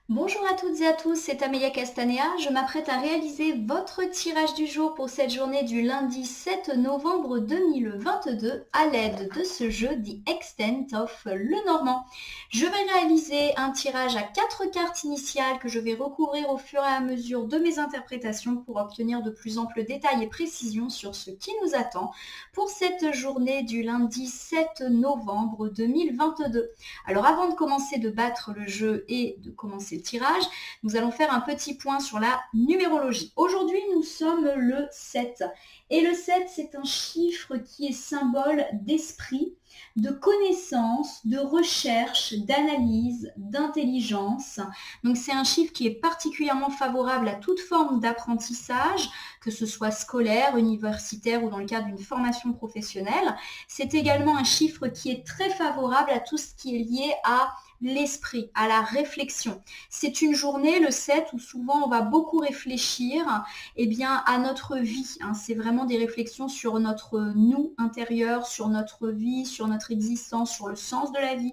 Bonjour à toutes et à tous, c'est Amelia Castanea. Je m'apprête à réaliser votre tirage du jour pour cette journée du lundi 7 novembre 2022 à l'aide de ce jeu The Extent of Lenormand. Je vais réaliser un tirage à 4 cartes initiales que je vais recouvrir au fur et à mesure de mes interprétations pour obtenir de plus amples détails et précisions sur ce qui nous attend pour cette journée du lundi 7 novembre 2022. Alors avant de commencer de battre le jeu et de commencer le tirage, nous allons faire un petit point sur la numérologie. Aujourd'hui, nous sommes le 7. Et le 7, c'est un chiffre qui est symbole d'esprit, de connaissance, de recherche, d'analyse, d'intelligence. Donc c'est un chiffre qui est particulièrement favorable à toute forme d'apprentissage, que ce soit scolaire, universitaire ou dans le cadre d'une formation professionnelle. C'est également un chiffre qui est très favorable à tout ce qui est lié à l'esprit, à la réflexion. C'est une journée, le 7, où souvent on va beaucoup réfléchir à notre vie. C'est vraiment des réflexions sur notre nous intérieur, sur notre vie, sur notre existence, sur le sens de la vie.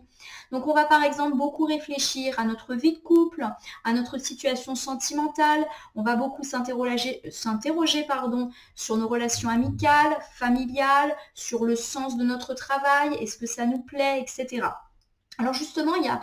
Donc on va par exemple beaucoup réfléchir à notre vie de couple, à notre situation sentimentale. On va beaucoup s'interroger sur nos relations amicales, familiales, sur le sens de notre travail, est-ce que ça nous plaît, etc. Alors justement, il y a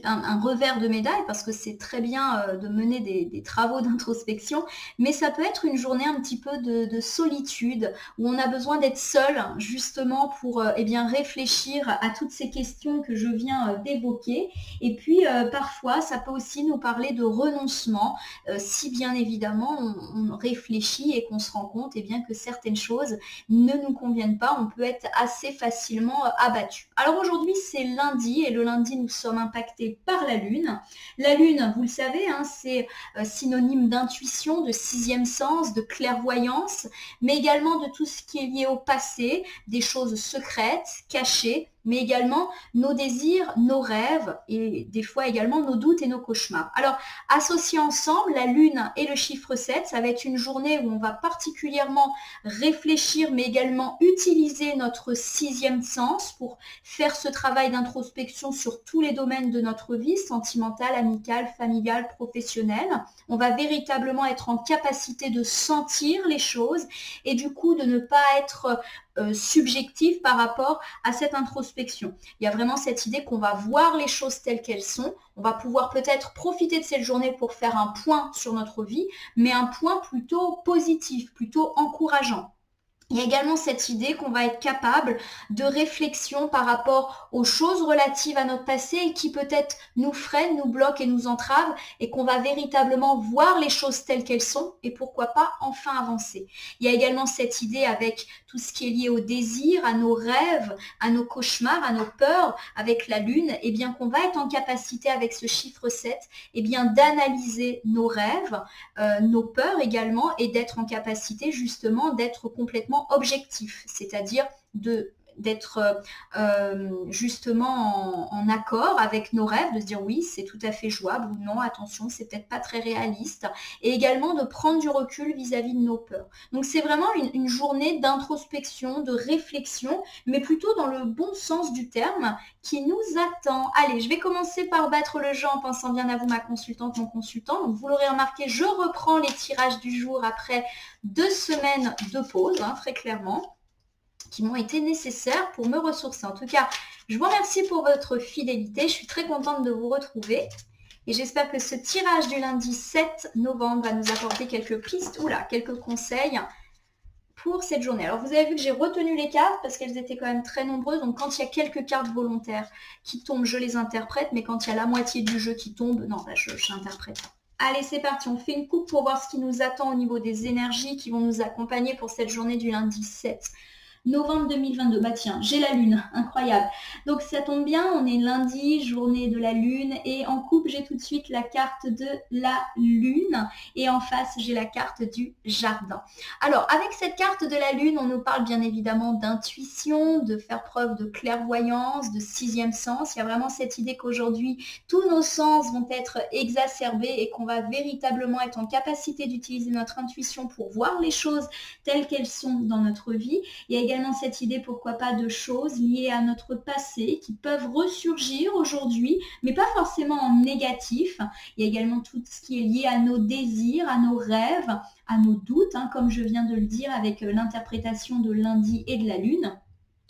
un revers de médaille parce que c'est très bien de mener des travaux d'introspection, mais ça peut être une journée un petit peu de solitude où on a besoin d'être seul justement pour réfléchir à toutes ces questions que je viens d'évoquer. Et puis parfois, ça peut aussi nous parler de renoncement si bien évidemment on réfléchit et qu'on se rend compte que certaines choses ne nous conviennent pas, on peut être assez facilement abattu. Alors aujourd'hui, c'est lundi et le lundi, nous sommes impactés par la Lune. La Lune, vous le savez, c'est synonyme d'intuition, de sixième sens, de clairvoyance, mais également de tout ce qui est lié au passé, des choses secrètes, cachées, mais également nos désirs, nos rêves et des fois également nos doutes et nos cauchemars. Alors, associés ensemble, la Lune et le chiffre 7, ça va être une journée où on va particulièrement réfléchir, mais également utiliser notre sixième sens pour faire ce travail d'introspection sur tous les domaines de notre vie, sentimentale, amicale, familiale, professionnelle. On va véritablement être en capacité de sentir les choses et du coup de ne pas être subjectif par rapport à cette introspection. Il y a vraiment cette idée qu'on va voir les choses telles qu'elles sont. On va pouvoir peut-être profiter de cette journée pour faire un point sur notre vie, mais un point plutôt positif, plutôt encourageant. Il y a également cette idée qu'on va être capable de réflexion par rapport aux choses relatives à notre passé et qui peut-être nous freinent, nous bloquent et nous entravent et qu'on va véritablement voir les choses telles qu'elles sont et pourquoi pas enfin avancer. Il y a également cette idée avec tout ce qui est lié au désir, à nos rêves, à nos cauchemars, à nos peurs avec la Lune, qu'on va être en capacité avec ce chiffre 7 d'analyser nos rêves, nos peurs également et d'être en capacité justement d'être complètement objectif, c'est-à-dire d'être justement en accord avec nos rêves, de se dire oui, c'est tout à fait jouable ou non, attention, c'est peut-être pas très réaliste, et également de prendre du recul vis-à-vis de nos peurs. Donc c'est vraiment une journée d'introspection, de réflexion, mais plutôt dans le bon sens du terme qui nous attend. Allez, je vais commencer par battre le jeu en pensant bien à vous, ma consultante, mon consultant. Donc vous l'aurez remarqué, je reprends les tirages du jour après 2 semaines de pause, très clairement, qui m'ont été nécessaires pour me ressourcer. En tout cas, je vous remercie pour votre fidélité. Je suis très contente de vous retrouver. Et j'espère que ce tirage du lundi 7 novembre va nous apporter quelques pistes, quelques conseils pour cette journée. Alors vous avez vu que j'ai retenu les cartes parce qu'elles étaient quand même très nombreuses. Donc quand il y a quelques cartes volontaires qui tombent, je les interprète. Mais quand il y a la moitié du jeu qui tombe, non, je n'interprète pas. Allez, c'est parti, on fait une coupe pour voir ce qui nous attend au niveau des énergies qui vont nous accompagner pour cette journée du lundi 7 novembre 2022. Bah tiens, j'ai la Lune, incroyable. Donc ça tombe bien, on est lundi, journée de la Lune, et en coupe, j'ai tout de suite la carte de la Lune, et en face, j'ai la carte du jardin. Alors, avec cette carte de la Lune, on nous parle bien évidemment d'intuition, de faire preuve de clairvoyance, de sixième sens. Il y a vraiment cette idée qu'aujourd'hui, tous nos sens vont être exacerbés et qu'on va véritablement être en capacité d'utiliser notre intuition pour voir les choses telles qu'elles sont dans notre vie. Il y a également cette idée, pourquoi pas, de choses liées à notre passé qui peuvent ressurgir aujourd'hui, mais pas forcément en négatif. Il y a également tout ce qui est lié à nos désirs, à nos rêves, à nos doutes, hein, comme je viens de le dire avec l'interprétation de lundi et de la lune.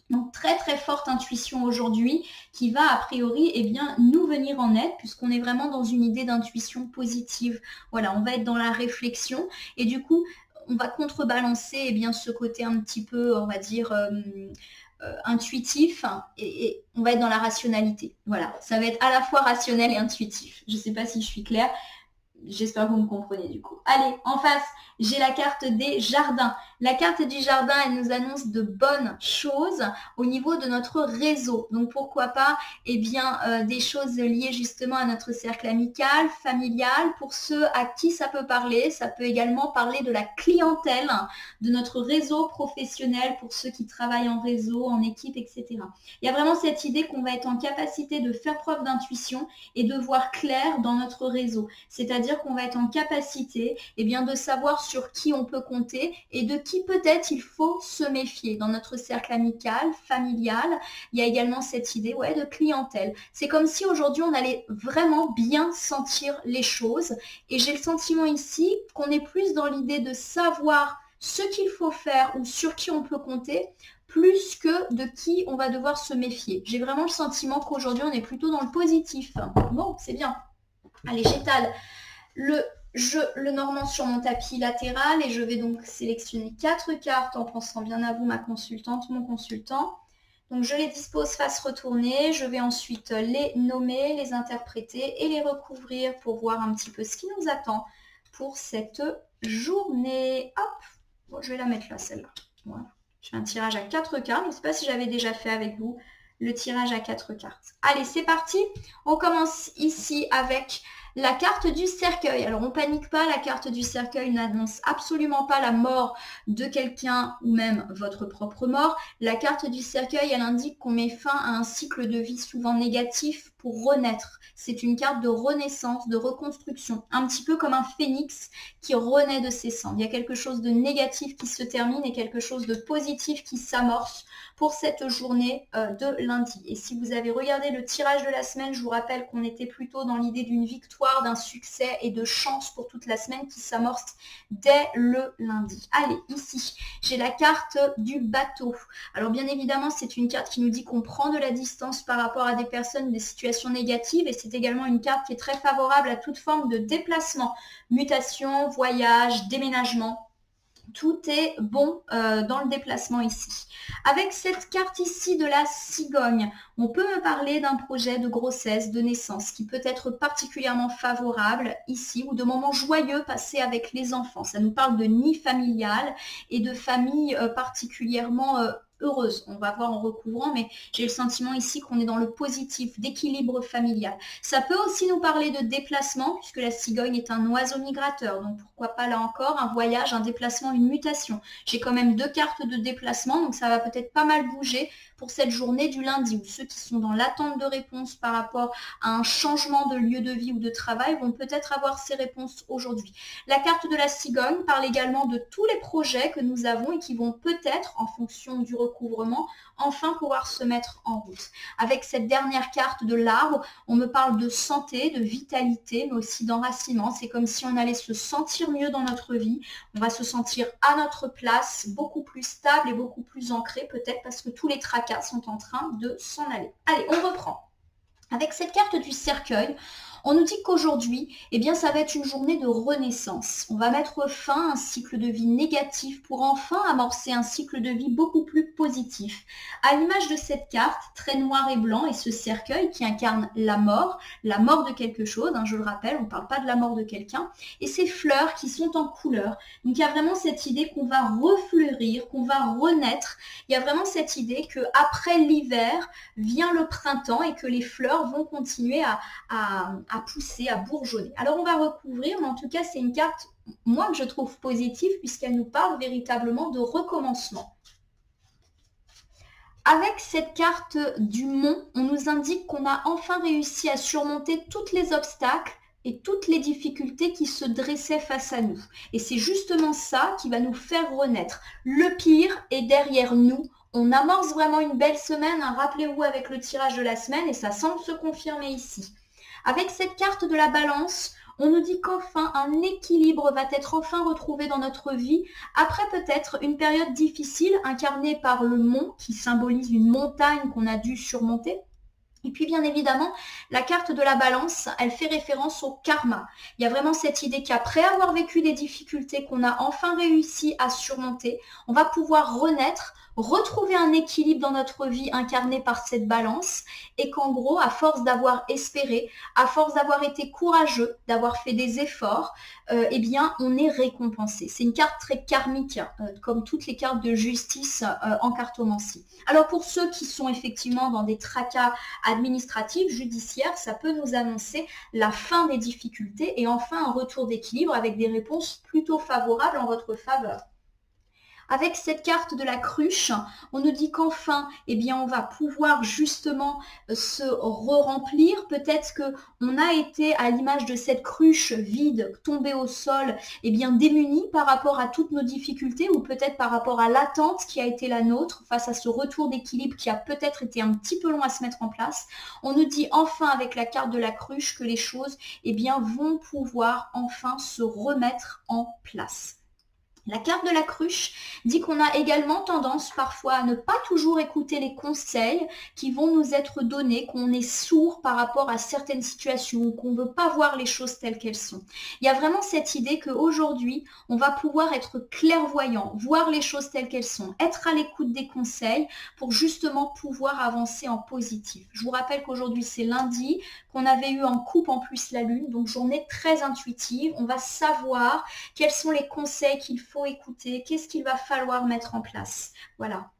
Donc très très forte intuition aujourd'hui qui va a priori nous venir en aide puisqu'on est vraiment dans une idée d'intuition positive. Voilà, on va être dans la réflexion et du coup on va contrebalancer ce côté un petit peu, on va dire, intuitif et on va être dans la rationalité. Voilà, ça va être à la fois rationnel et intuitif. Je ne sais pas si je suis claire. J'espère que vous me comprenez du coup. Allez, en face, j'ai la carte des jardins. La carte du jardin, elle nous annonce de bonnes choses au niveau de notre réseau. Donc pourquoi pas des choses liées justement à notre cercle amical, familial. Pour ceux à qui ça peut parler, ça peut également parler de la clientèle, de notre réseau professionnel pour ceux qui travaillent en réseau, en équipe, etc. Il y a vraiment cette idée qu'on va être en capacité de faire preuve d'intuition et de voir clair dans notre réseau. C'est-à-dire qu'on va être en capacité de savoir sur qui on peut compter et de qui peut-être il faut se méfier. Dans notre cercle amical, familial, il y a également cette idée de clientèle. C'est comme si aujourd'hui on allait vraiment bien sentir les choses et j'ai le sentiment ici qu'on est plus dans l'idée de savoir ce qu'il faut faire ou sur qui on peut compter plus que de qui on va devoir se méfier. J'ai vraiment le sentiment qu'aujourd'hui on est plutôt dans le positif. Bon, c'est bien. Allez, j'étale le normand sur mon tapis latéral et je vais donc sélectionner 4 cartes en pensant bien à vous, ma consultante, mon consultant. Donc je les dispose face retournée, je vais ensuite les nommer, les interpréter et les recouvrir pour voir un petit peu ce qui nous attend pour cette journée. Hop, bon, je vais la mettre là, celle-là. Voilà. Je fais un tirage à 4 cartes, je ne sais pas si j'avais déjà fait avec vous le tirage à 4 cartes. Allez, c'est parti. On commence ici avec la carte du cercueil. Alors, on panique pas, la carte du cercueil n'annonce absolument pas la mort de quelqu'un ou même votre propre mort. La carte du cercueil, elle indique qu'on met fin à un cycle de vie souvent négatif pour renaître. C'est une carte de renaissance, de reconstruction, un petit peu comme un phénix qui renaît de ses cendres. Il y a quelque chose de négatif qui se termine et quelque chose de positif qui s'amorce pour cette journée de lundi. Et si vous avez regardé le tirage de la semaine, je vous rappelle qu'on était plutôt dans l'idée d'une victoire, d'un succès et de chance pour toute la semaine qui s'amorce dès le lundi. Allez, ici, j'ai la carte du bateau. Alors bien évidemment, c'est une carte qui nous dit qu'on prend de la distance par rapport à des personnes, des situations négatives et c'est également une carte qui est très favorable à toute forme de déplacement, mutation, voyage, déménagement. Tout est bon dans le déplacement ici. Avec cette carte ici de la cigogne, on peut me parler d'un projet de grossesse, de naissance qui peut être particulièrement favorable ici ou de moments joyeux passés avec les enfants. Ça nous parle de nid familial et de famille particulièrement heureuse. On va voir en recouvrant, mais j'ai le sentiment ici qu'on est dans le positif, d'équilibre familial. Ça peut aussi nous parler de déplacement, puisque la cigogne est un oiseau migrateur. Donc pourquoi pas là encore un voyage, un déplacement, une mutation. J'ai quand même 2 cartes de déplacement, donc ça va peut-être pas mal bouger pour cette journée du lundi, où ceux qui sont dans l'attente de réponses par rapport à un changement de lieu de vie ou de travail vont peut-être avoir ces réponses aujourd'hui. La carte de la cigogne parle également de tous les projets que nous avons et qui vont peut-être, en fonction du recouvrement, enfin pouvoir se mettre en route. Avec cette dernière carte de l'arbre, on me parle de santé, de vitalité, mais aussi d'enracinement. C'est comme si on allait se sentir mieux dans notre vie. On va se sentir à notre place, beaucoup plus stable et beaucoup plus ancré, peut-être parce que tous les tracas sont en train de s'en aller. Allez, on reprend. Avec cette carte du cercueil, on nous dit qu'aujourd'hui, ça va être une journée de renaissance. On va mettre fin à un cycle de vie négatif pour enfin amorcer un cycle de vie beaucoup plus positif. À l'image de cette carte, très noir et blanc, et ce cercueil qui incarne la mort de quelque chose, je le rappelle, on ne parle pas de la mort de quelqu'un, et ces fleurs qui sont en couleur. Donc il y a vraiment cette idée qu'on va refleurir, qu'on va renaître. Il y a vraiment cette idée qu'après l'hiver, vient le printemps et que les fleurs vont continuer à pousser, à bourgeonner. Alors on va recouvrir, mais en tout cas c'est une carte, moi, que je trouve positive puisqu'elle nous parle véritablement de recommencement. Avec cette carte du mont, on nous indique qu'on a enfin réussi à surmonter tous les obstacles et toutes les difficultés qui se dressaient face à nous. Et c'est justement ça qui va nous faire renaître. Le pire est derrière nous. On amorce vraiment une belle semaine, hein. Rappelez-vous avec le tirage de la semaine, et ça semble se confirmer ici. Avec cette carte de la balance, on nous dit qu'enfin un équilibre va être enfin retrouvé dans notre vie, après peut-être une période difficile incarnée par le mont qui symbolise une montagne qu'on a dû surmonter. Et puis bien évidemment, la carte de la balance, elle fait référence au karma. Il y a vraiment cette idée qu'après avoir vécu des difficultés qu'on a enfin réussi à surmonter, on va pouvoir renaître, retrouver un équilibre dans notre vie incarné par cette balance et qu'en gros, à force d'avoir espéré, à force d'avoir été courageux, d'avoir fait des efforts, eh bien, on est récompensé. C'est une carte très karmique, comme toutes les cartes de justice en cartomancie. Alors pour ceux qui sont effectivement dans des tracas administratifs, judiciaires, ça peut nous annoncer la fin des difficultés et enfin un retour d'équilibre avec des réponses plutôt favorables en votre faveur. Avec cette carte de la cruche, on nous dit qu'enfin, eh bien, on va pouvoir justement se re-remplir. Peut-être qu'on a été à l'image de cette cruche vide, tombée au sol, eh bien, démunis par rapport à toutes nos difficultés ou peut-être par rapport à l'attente qui a été la nôtre face à ce retour d'équilibre qui a peut-être été un petit peu long à se mettre en place. On nous dit enfin avec la carte de la cruche que les choses, eh bien, vont pouvoir enfin se remettre en place. La carte de la cruche dit qu'on a également tendance parfois à ne pas toujours écouter les conseils qui vont nous être donnés, qu'on est sourd par rapport à certaines situations, qu'on ne veut pas voir les choses telles qu'elles sont. Il y a vraiment cette idée qu'aujourd'hui, on va pouvoir être clairvoyant, voir les choses telles qu'elles sont, être à l'écoute des conseils pour justement pouvoir avancer en positif. Je vous rappelle qu'aujourd'hui c'est lundi, qu'on avait eu en coupe en plus la lune, donc journée très intuitive. On va savoir quels sont les conseils qu'il faut écouter, qu'est-ce qu'il va falloir mettre en place. Voilà.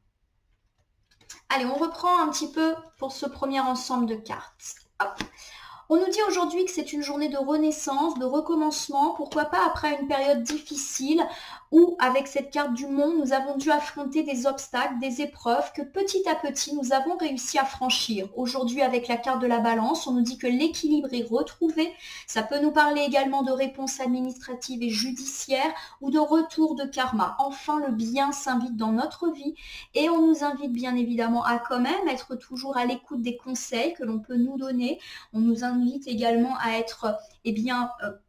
Allez, on reprend un petit peu pour ce premier ensemble de cartes. Hop. On nous dit aujourd'hui que c'est une journée de renaissance, de recommencement, pourquoi pas après une période difficile où, avec cette carte du monde, nous avons dû affronter des obstacles, des épreuves que petit à petit, nous avons réussi à franchir. Aujourd'hui, avec la carte de la balance, on nous dit que l'équilibre est retrouvé. Ça peut nous parler également de réponses administratives et judiciaires ou de retour de karma. Enfin, le bien s'invite dans notre vie et on nous invite bien évidemment à quand même être toujours à l'écoute des conseils que l'on peut nous donner. On nous invite également à être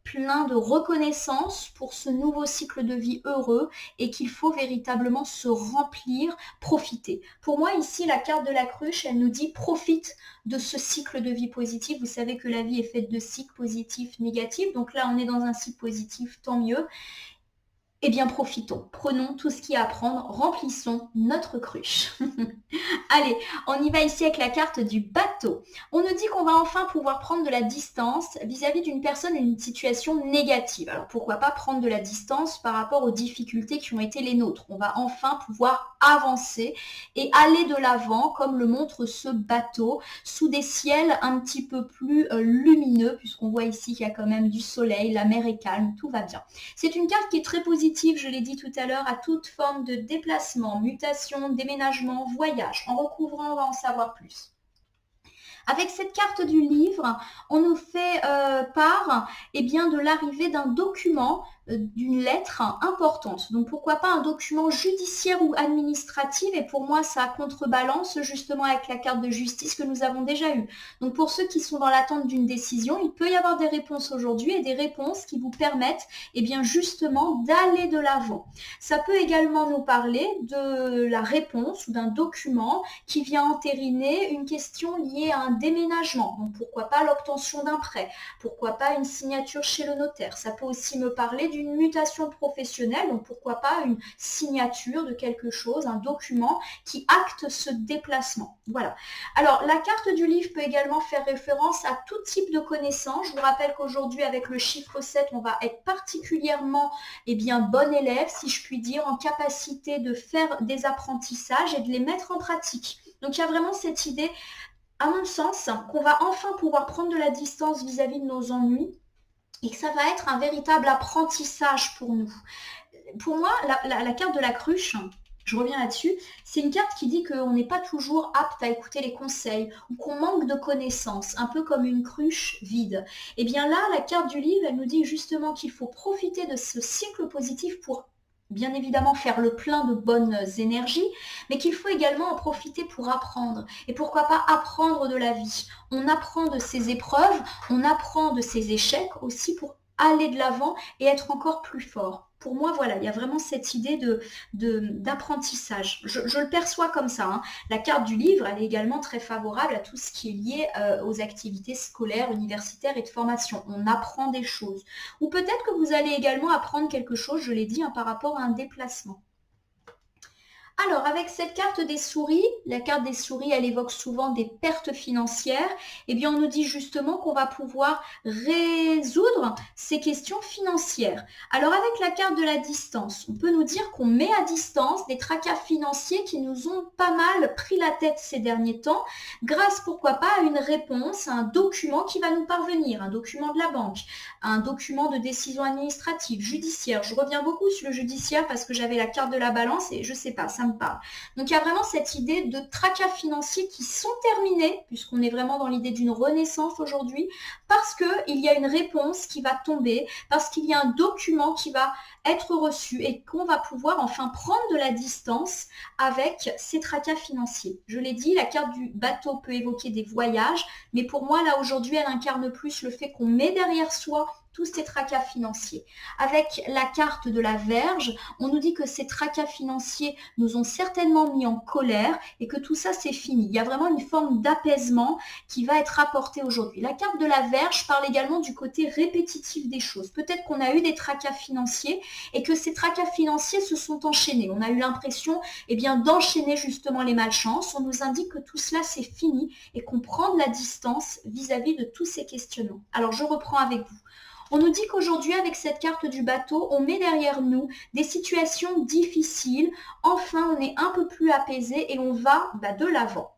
plein de reconnaissance pour ce nouveau cycle de vie heureux et qu'il faut véritablement se remplir, profiter. Pour moi ici la carte de la cruche, elle nous dit profite de ce cycle de vie positif. Vous savez que la vie est faite de cycles positifs, négatifs, donc là on est dans un cycle positif, tant mieux. Eh bien, profitons, prenons tout ce qu'il y a à prendre, remplissons notre cruche. Allez, on y va ici avec la carte du bateau. On nous dit qu'on va enfin pouvoir prendre de la distance vis-à-vis d'une personne, une situation négative. Alors, pourquoi pas prendre de la distance par rapport aux difficultés qui ont été les nôtres. On va enfin pouvoir avancer et aller de l'avant, comme le montre ce bateau, sous des ciels un petit peu plus lumineux, puisqu'on voit ici qu'il y a quand même du soleil, la mer est calme, tout va bien. C'est une carte qui est très positive, je l'ai dit tout à l'heure, à toute forme de déplacement, mutation, déménagement, voyage. En recouvrant, on va en savoir plus. Avec cette carte du livre, on nous fait part de l'arrivée d'un document, d'une lettre importante. Donc pourquoi pas un document judiciaire ou administratif, et pour moi ça contrebalance justement avec la carte de justice que nous avons déjà eue. Donc pour ceux qui sont dans l'attente d'une décision, il peut y avoir des réponses aujourd'hui et des réponses qui vous permettent justement d'aller de l'avant. Ça peut également nous parler de la réponse ou d'un document qui vient entériner une question liée à un déménagement. Donc pourquoi pas l'obtention d'un prêt, pourquoi pas une signature chez le notaire. Ça peut aussi me parler d'une mutation professionnelle, donc pourquoi pas une signature de quelque chose, un document qui acte ce déplacement. Voilà. Alors la carte du livre peut également faire référence à tout type de connaissances. Je vous rappelle qu'aujourd'hui avec le chiffre 7, on va être particulièrement bon élève, si je puis dire, en capacité de faire des apprentissages et de les mettre en pratique. Donc il y a vraiment cette idée, à mon sens, qu'on va enfin pouvoir prendre de la distance vis-à-vis de nos ennuis et que ça va être un véritable apprentissage pour nous. Pour moi, la carte de la cruche, Je reviens là-dessus. C'est une carte qui dit qu'on n'est pas toujours apte à écouter les conseils ou qu'on manque de connaissances, un peu comme une cruche vide. Et bien là, la carte du livre, elle nous dit justement qu'il faut profiter de ce cycle positif pour bien évidemment faire le plein de bonnes énergies, mais qu'il faut également en profiter pour apprendre. Et pourquoi pas apprendre de la vie. On apprend de ses épreuves, on apprend de ses échecs aussi pour aller de l'avant et être encore plus fort. Pour moi, voilà, il y a vraiment cette idée d'apprentissage. Je le perçois comme ça, hein. La carte du livre, elle est également très favorable à tout ce qui est lié aux activités scolaires, universitaires et de formation. On apprend des choses. Ou peut-être que vous allez également apprendre quelque chose, je l'ai dit, hein, par rapport à un déplacement. Alors, avec cette carte des souris, la carte des souris, elle évoque souvent des pertes financières. Eh bien, on nous dit justement qu'on va pouvoir résoudre ces questions financières. Alors, avec la carte de la distance, on peut nous dire qu'on met à distance des tracas financiers qui nous ont pas mal pris la tête ces derniers temps, grâce, pourquoi pas, à une réponse, à un document qui va nous parvenir, un document de la banque, un document de décision administrative, judiciaire. Je reviens beaucoup sur le judiciaire parce que j'avais la carte de la balance et je sais pas, ça me parle. Donc il y a vraiment cette idée de tracas financiers qui sont terminés, puisqu'on est vraiment dans l'idée d'une renaissance aujourd'hui, parce qu'il y a une réponse qui va tomber, parce qu'il y a un document qui va être reçu et qu'on va pouvoir enfin prendre de la distance avec ces tracas financiers. Je l'ai dit, la carte du bateau peut évoquer des voyages, mais pour moi, là, aujourd'hui, elle incarne plus le fait qu'on met derrière soi tous ces tracas financiers. Avec la carte de la Vierge, on nous dit que ces tracas financiers nous ont certainement mis en colère et que tout ça, c'est fini. Il y a vraiment une forme d'apaisement qui va être apportée aujourd'hui. La carte de la Vierge parle également du côté répétitif des choses. Peut-être qu'on a eu des tracas financiers et que ces tracas financiers se sont enchaînés. On a eu l'impression d'enchaîner justement les malchances. On nous indique que tout cela, c'est fini et qu'on prend de la distance vis-à-vis de tous ces questionnements. Alors, je reprends avec vous. On nous dit qu'aujourd'hui, avec cette carte du bateau, on met derrière nous des situations difficiles. Enfin, on est un peu plus apaisé et on va de l'avant.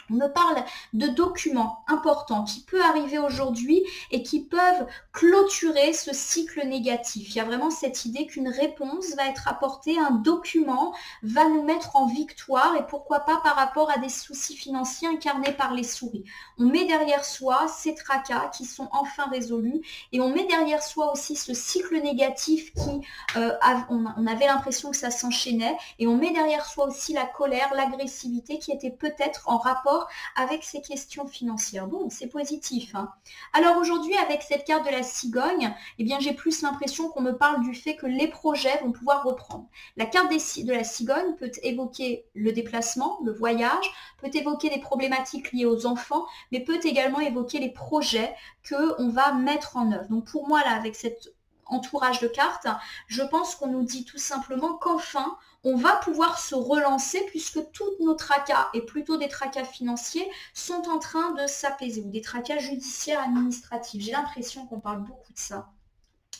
On me parle de documents importants qui peuvent arriver aujourd'hui et qui peuvent clôturer ce cycle négatif. Il y a vraiment cette idée qu'une réponse va être apportée, un document va nous mettre en victoire et pourquoi pas par rapport à des soucis financiers incarnés par les souris. On met derrière soi ces tracas qui sont enfin résolus et on met derrière soi aussi ce cycle négatif qui, on avait l'impression que ça s'enchaînait et on met derrière soi aussi la colère, l'agressivité qui était peut-être en rapport avec ces questions financières. Bon, c'est positif, hein. Alors aujourd'hui, avec cette carte de la cigogne, eh bien, j'ai plus l'impression qu'on me parle du fait que les projets vont pouvoir reprendre. La carte de la cigogne peut évoquer le déplacement, le voyage, peut évoquer des problématiques liées aux enfants, mais peut également évoquer les projets qu'on va mettre en œuvre. Donc pour moi, là, avec cet entourage de cartes, je pense qu'on nous dit tout simplement qu'enfin, on va pouvoir se relancer puisque tous nos tracas, et plutôt des tracas financiers, sont en train de s'apaiser, ou des tracas judiciaires administratifs. J'ai l'impression qu'on parle beaucoup de ça.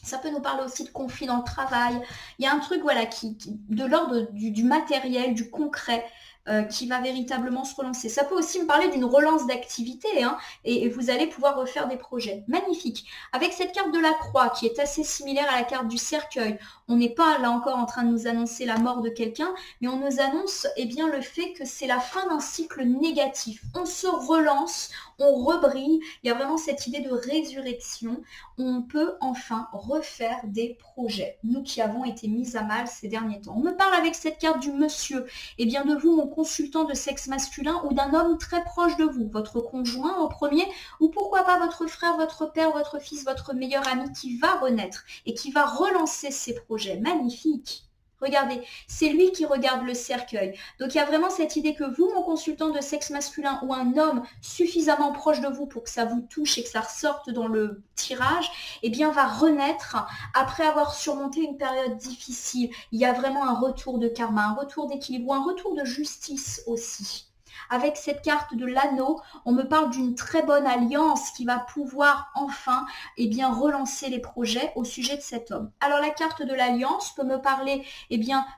Ça peut nous parler aussi de conflits dans le travail. Il y a un truc qui de l'ordre du matériel, du concret, qui va véritablement se relancer. Ça peut aussi me parler d'une relance d'activité, hein, et vous allez pouvoir refaire des projets. Magnifique. Avec cette carte de la croix qui est assez similaire à la carte du cercueil, on n'est pas là encore en train de nous annoncer la mort de quelqu'un, mais on nous annonce le fait que c'est la fin d'un cycle négatif. On se relance, on rebrille. Il y a vraiment cette idée de résurrection. On peut enfin refaire des projets. Nous qui avons été mis à mal ces derniers temps. On me parle avec cette carte du monsieur. De vous, mon consultant de sexe masculin ou d'un homme très proche de vous, votre conjoint en premier, ou pourquoi pas votre frère, votre père, votre fils, votre meilleur ami qui va renaître et qui va relancer ses projets. Magnifique. Regardez, c'est lui qui regarde le cercueil. Donc il y a vraiment cette idée que vous, mon consultant de sexe masculin ou un homme suffisamment proche de vous pour que ça vous touche et que ça ressorte dans le tirage, va renaître après avoir surmonté une période difficile. Il y a vraiment un retour de karma, un retour d'équilibre, un retour de justice aussi. Avec cette carte de l'anneau, on me parle d'une très bonne alliance qui va pouvoir enfin relancer les projets au sujet de cet homme. Alors la carte de l'alliance peut me parler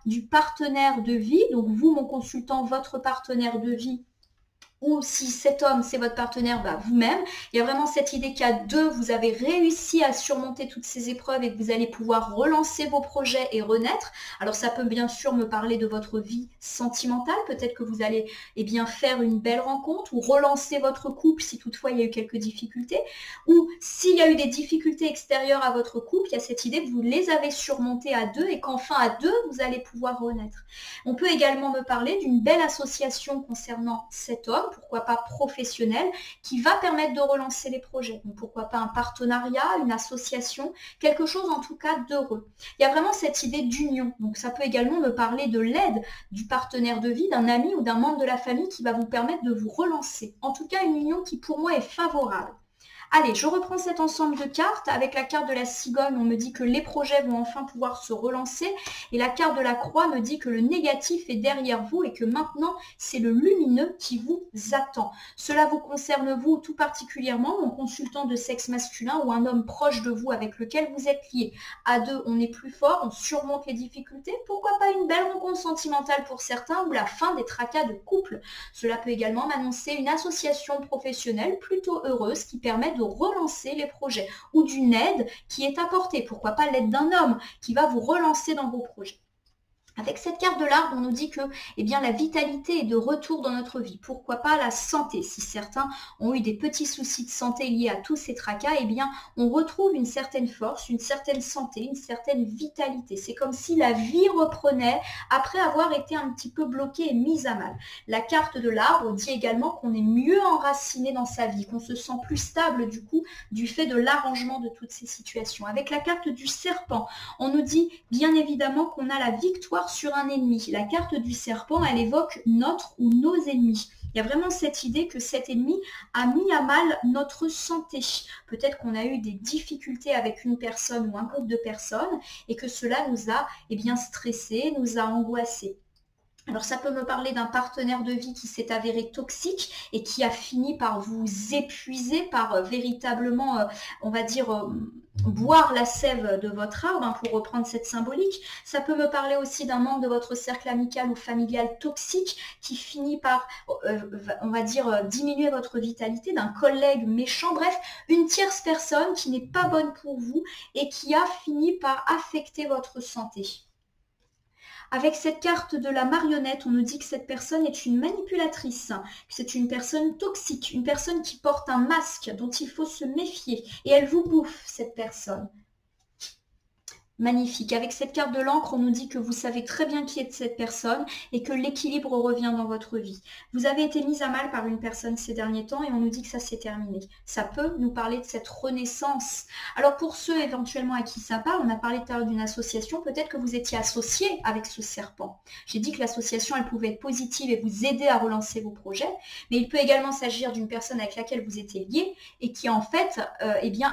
du partenaire de vie, donc vous mon consultant, votre partenaire de vie ou si cet homme, c'est votre partenaire, bah vous-même. Il y a vraiment cette idée qu'à deux, vous avez réussi à surmonter toutes ces épreuves et que vous allez pouvoir relancer vos projets et renaître. Alors ça peut bien sûr me parler de votre vie sentimentale. Peut-être que vous allez bien, faire une belle rencontre ou relancer votre couple si toutefois il y a eu quelques difficultés. Ou s'il y a eu des difficultés extérieures à votre couple, il y a cette idée que vous les avez surmontées à deux et qu'enfin à deux, vous allez pouvoir renaître. On peut également me parler d'une belle association concernant cet homme, pourquoi pas professionnel, qui va permettre de relancer les projets. Donc pourquoi pas un partenariat, une association, quelque chose en tout cas d'heureux. Il y a vraiment cette idée d'union. Donc ça peut également me parler de l'aide du partenaire de vie, d'un ami ou d'un membre de la famille qui va vous permettre de vous relancer. En tout cas, une union qui pour moi est favorable. Allez, je reprends cet ensemble de cartes. Avec la carte de la cigogne, on me dit que les projets vont enfin pouvoir se relancer. Et la carte de la croix me dit que le négatif est derrière vous et que maintenant, c'est le lumineux qui vous attend. Cela vous concerne vous tout particulièrement, mon consultant de sexe masculin ou un homme proche de vous avec lequel vous êtes lié. À deux, on est plus fort, on surmonte les difficultés. Pourquoi pas une belle rencontre sentimentale pour certains ou la fin des tracas de couple. Cela peut également m'annoncer une association professionnelle plutôt heureuse qui permet de relancer les projets ou d'une aide qui est apportée. Pourquoi pas l'aide d'un homme qui va vous relancer dans vos projets. Avec cette carte de l'arbre, on nous dit que la vitalité est de retour dans notre vie. Pourquoi pas la santé? Si certains ont eu des petits soucis de santé liés à tous ces tracas, on retrouve une certaine force, une certaine santé, une certaine vitalité. C'est comme si la vie reprenait après avoir été un petit peu bloquée et mise à mal. La carte de l'arbre dit également qu'on est mieux enraciné dans sa vie, qu'on se sent plus stable du coup du fait de l'arrangement de toutes ces situations. Avec la carte du serpent, on nous dit bien évidemment qu'on a la victoire sur un ennemi. La carte du serpent, elle évoque notre ou nos ennemis. Il y a vraiment cette idée que cet ennemi a mis à mal notre santé. Peut-être qu'on a eu des difficultés avec une personne ou un groupe de personnes et que cela nous a stressés, nous a angoissés. Alors ça peut me parler d'un partenaire de vie qui s'est avéré toxique et qui a fini par vous épuiser, par véritablement, boire la sève de votre arbre, pour reprendre cette symbolique. Ça peut me parler aussi d'un membre de votre cercle amical ou familial toxique qui finit par, diminuer votre vitalité, d'un collègue méchant, bref, une tierce personne qui n'est pas bonne pour vous et qui a fini par affecter votre santé. Avec cette carte de la marionnette, on nous dit que cette personne est une manipulatrice, que c'est une personne toxique, une personne qui porte un masque dont il faut se méfier. Et elle vous bouffe, cette personne. Magnifique. Avec cette carte de l'encre, on nous dit que vous savez très bien qui est cette personne et que l'équilibre revient dans votre vie. Vous avez été mise à mal par une personne ces derniers temps et on nous dit que ça s'est terminé. Ça peut nous parler de cette renaissance. Alors pour ceux éventuellement à qui ça parle, on a parlé tout à l'heure d'une association, peut-être que vous étiez associé avec ce serpent. J'ai dit que l'association, elle pouvait être positive et vous aider à relancer vos projets, mais il peut également s'agir d'une personne avec laquelle vous étiez lié et qui en fait,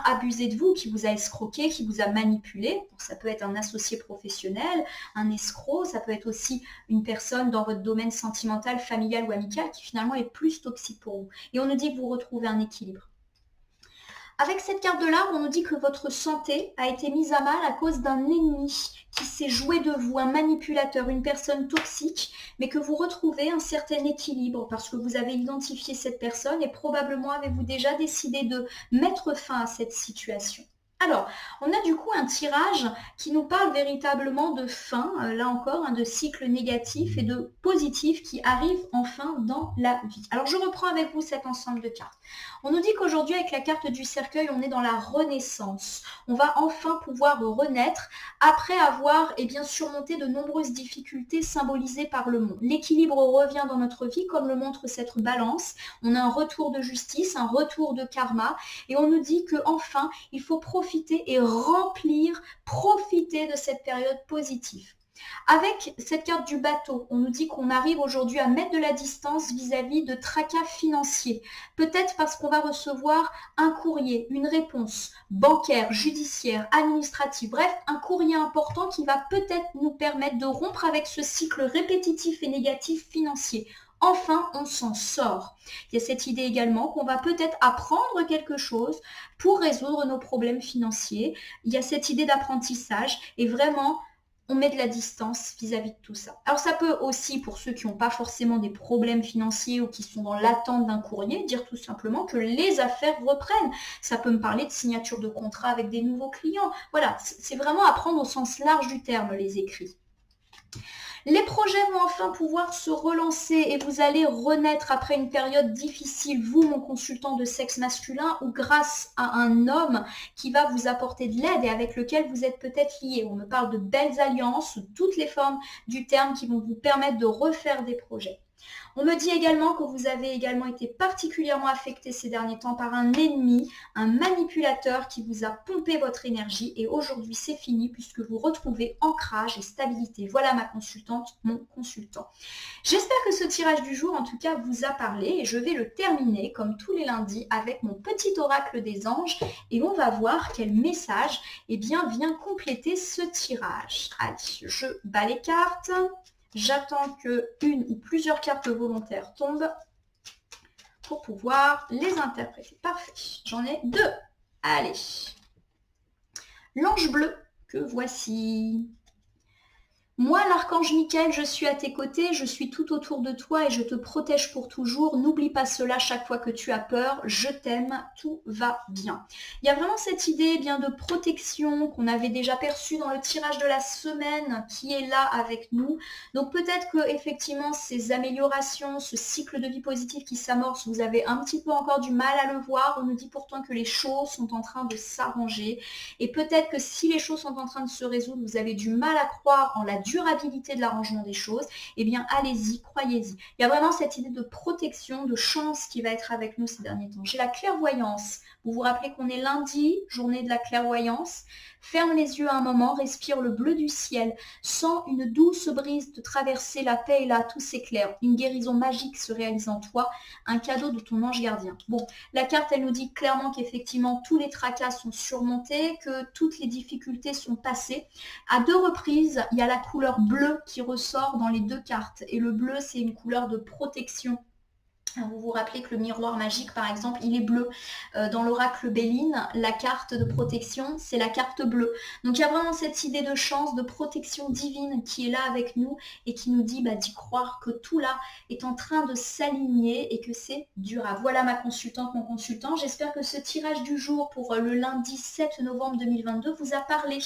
abusé de vous, qui vous a escroqué, qui vous a manipulé. Donc, ça peut être un associé professionnel, un escroc, ça peut être aussi une personne dans votre domaine sentimental, familial ou amical qui finalement est plus toxique pour vous. Et on nous dit que vous retrouvez un équilibre. Avec cette carte de l'arbre, on nous dit que votre santé a été mise à mal à cause d'un ennemi qui s'est joué de vous, un manipulateur, une personne toxique, mais que vous retrouvez un certain équilibre parce que vous avez identifié cette personne et probablement avez-vous déjà décidé de mettre fin à cette situation. Alors, on a du coup un tirage qui nous parle véritablement de fin, là encore, de cycle négatif et de positif qui arrive enfin dans la vie. Alors, je reprends avec vous cet ensemble de cartes. On nous dit qu'aujourd'hui, avec la carte du cercueil, on est dans la renaissance. On va enfin pouvoir renaître après avoir surmonté de nombreuses difficultés symbolisées par le monde. L'équilibre revient dans notre vie, comme le montre cette balance. On a un retour de justice, un retour de karma, et on nous dit qu'enfin, il faut profiter et profiter de cette période positive. Avec cette carte du bateau, on nous dit qu'on arrive aujourd'hui à mettre de la distance vis-à-vis de tracas financiers. Peut-être parce qu'on va recevoir un courrier, une réponse bancaire, judiciaire, administrative, bref, un courrier important qui va peut-être nous permettre de rompre avec ce cycle répétitif et négatif financier. Enfin, on s'en sort. Il y a cette idée également qu'on va peut-être apprendre quelque chose pour résoudre nos problèmes financiers. Il y a cette idée d'apprentissage et vraiment on met de la distance vis-à-vis de tout ça. Alors ça peut aussi, pour ceux qui n'ont pas forcément des problèmes financiers ou qui sont dans l'attente d'un courrier, dire tout simplement que les affaires reprennent. Ça peut me parler de signature de contrat avec des nouveaux clients. Voilà, c'est vraiment à prendre au sens large du terme, les écrits. Les projets vont enfin pouvoir se relancer et vous allez renaître après une période difficile, vous, mon consultant de sexe masculin, ou grâce à un homme qui va vous apporter de l'aide et avec lequel vous êtes peut-être lié. On me parle de belles alliances, sous toutes les formes du terme qui vont vous permettre de refaire des projets. On me dit également que vous avez également été particulièrement affecté ces derniers temps par un ennemi, un manipulateur qui vous a pompé votre énergie et aujourd'hui c'est fini puisque vous retrouvez ancrage et stabilité. Voilà ma consultante, mon consultant. J'espère que ce tirage du jour en tout cas vous a parlé et je vais le terminer comme tous les lundis avec mon petit oracle des anges et on va voir quel message vient compléter ce tirage. Allez, je bats les cartes. J'attends que une ou plusieurs cartes volontaires tombent pour pouvoir les interpréter. Parfait, j'en ai 2. Allez. L'ange bleu que voici. Moi, l'archange Michael, je suis à tes côtés, je suis tout autour de toi et je te protège pour toujours. N'oublie pas cela chaque fois que tu as peur. Je t'aime, tout va bien. Il y a vraiment cette idée de protection qu'on avait déjà perçue dans le tirage de la semaine qui est là avec nous. Donc peut-être que effectivement ces améliorations, ce cycle de vie positif qui s'amorce, vous avez un petit peu encore du mal à le voir. On nous dit pourtant que les choses sont en train de s'arranger. Et peut-être que si les choses sont en train de se résoudre, vous avez du mal à croire en la durabilité de l'arrangement des choses, allez-y, croyez-y. Il y a vraiment cette idée de protection, de chance qui va être avec nous ces derniers temps. J'ai la clairvoyance. Vous vous rappelez qu'on est lundi, journée de la clairvoyance. Ferme les yeux un moment, respire le bleu du ciel. Sens une douce brise te traverser, la paix est là, tout s'éclaire. Une guérison magique se réalise en toi, un cadeau de ton ange gardien. Bon, la carte, elle nous dit clairement qu'effectivement, tous les tracas sont surmontés, que toutes les difficultés sont passées. À 2 reprises, il y a la couleur bleue qui ressort dans les 2 cartes. Et le bleu, c'est une couleur de protection. Vous vous rappelez que le miroir magique, par exemple, il est bleu. Dans l'oracle Béline, la carte de protection, c'est la carte bleue. Donc il y a vraiment cette idée de chance, de protection divine qui est là avec nous et qui nous dit d'y croire que tout là est en train de s'aligner et que c'est durable. Voilà ma consultante, mon consultant. J'espère que ce tirage du jour pour le lundi 7 novembre 2022 vous a parlé.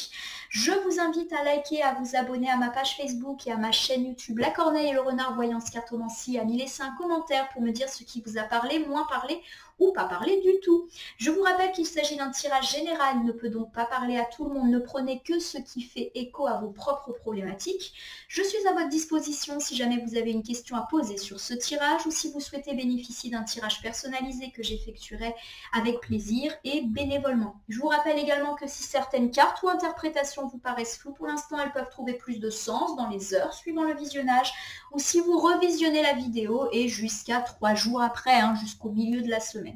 Je vous invite à liker, à vous abonner à ma page Facebook et à ma chaîne YouTube La Corneille et le Renard Voyance Cartomancie, à m'y laisser un commentaire pour me dire ce qui vous a parlé, moins parlé ou pas parlé du tout. Je vous rappelle qu'il s'agit d'un tirage général, il ne peut donc pas parler à tout le monde, ne prenez que ce qui fait écho à vos propres problématiques. Je suis à votre disposition si jamais vous avez une question à poser sur ce tirage ou si vous souhaitez bénéficier d'un tirage personnalisé que j'effectuerai avec plaisir et bénévolement. Je vous rappelle également que si certaines cartes ou interprétations vous paraissent floues, pour l'instant elles peuvent trouver plus de sens dans les heures suivant le visionnage ou si vous revisionnez la vidéo et jusqu'à 3 jours après, jusqu'au milieu de la semaine.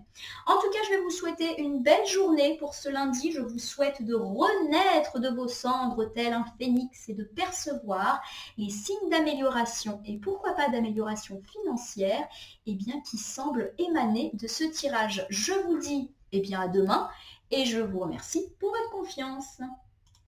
En tout cas, je vais vous souhaiter une belle journée pour ce lundi. Je vous souhaite de renaître de vos cendres tel un phénix et de percevoir les signes d'amélioration et pourquoi pas d'amélioration financière qui semblent émaner de ce tirage. Je vous dis à demain et je vous remercie pour votre confiance.